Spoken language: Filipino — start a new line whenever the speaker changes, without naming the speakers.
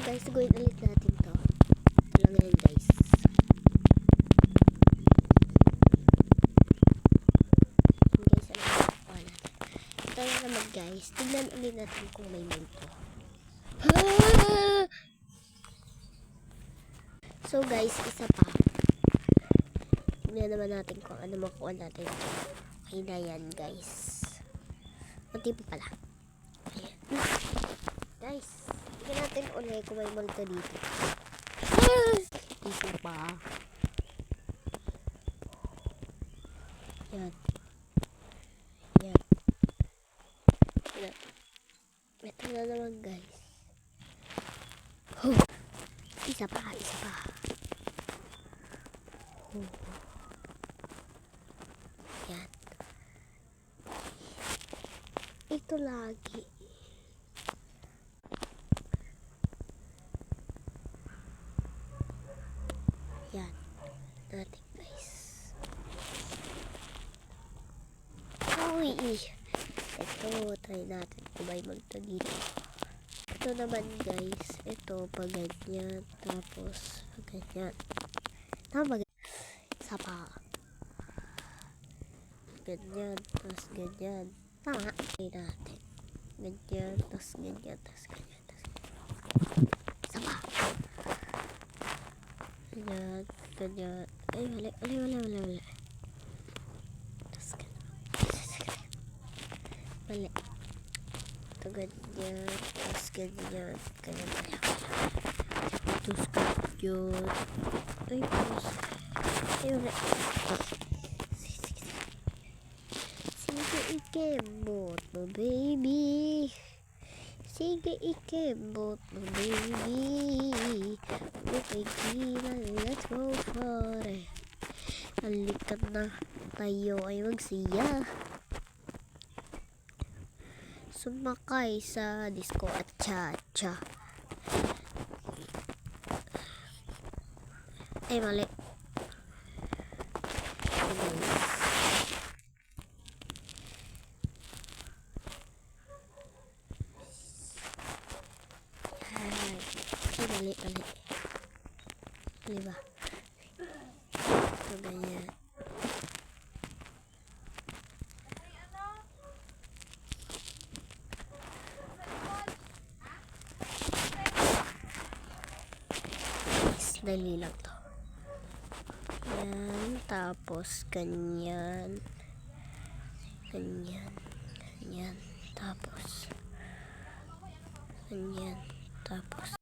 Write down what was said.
guys, gawin ulit natin to. Ito lang yan guys. Guys, ano ba natin? Ito na naman guys. Tignan ulit natin kung may multo. So guys, isa pa. Tignan naman natin kung ano makuha natin. Okay na yan guys. Kunti pa pala. Ayan. Guys, tignan natin ulit kung may multo dito. Isa pa. Yan. Yan. Yan. Ito na naman guys. Isa pa. Yan. Ito lagi. Yan. Natin guys. Uy. Ito, try natin kung may multo dito. Ito naman guys. Ito, pag ganyan. Tapos, pag ganyan. Tama ba? Isa pa. Ganyan, tapos ganyan. Tama. Try natin. Ganyan, tapos ganyan, tapos ganyan, tapos ganyan. Isa pa. Ganyan, ganyan. Ay, mali. Tapos ganyan. Mali. Ito ganyan, tapos ganyan. Ganyan pala. Tapos ganyan. Ay, tapos. Ay, mali. Sige, ikembot mo, baby. Sige, ikembot mo, baby. Okay, let's go for it. Halika na, tayo ay magsiya. Sumakay sa disco at cha-cha. Ay, mali. Mali. Diba? So, ganyan. Dali lang to. Yan. Tapos, ganyan. Ganyan. Tapos, ganyan. Tapos,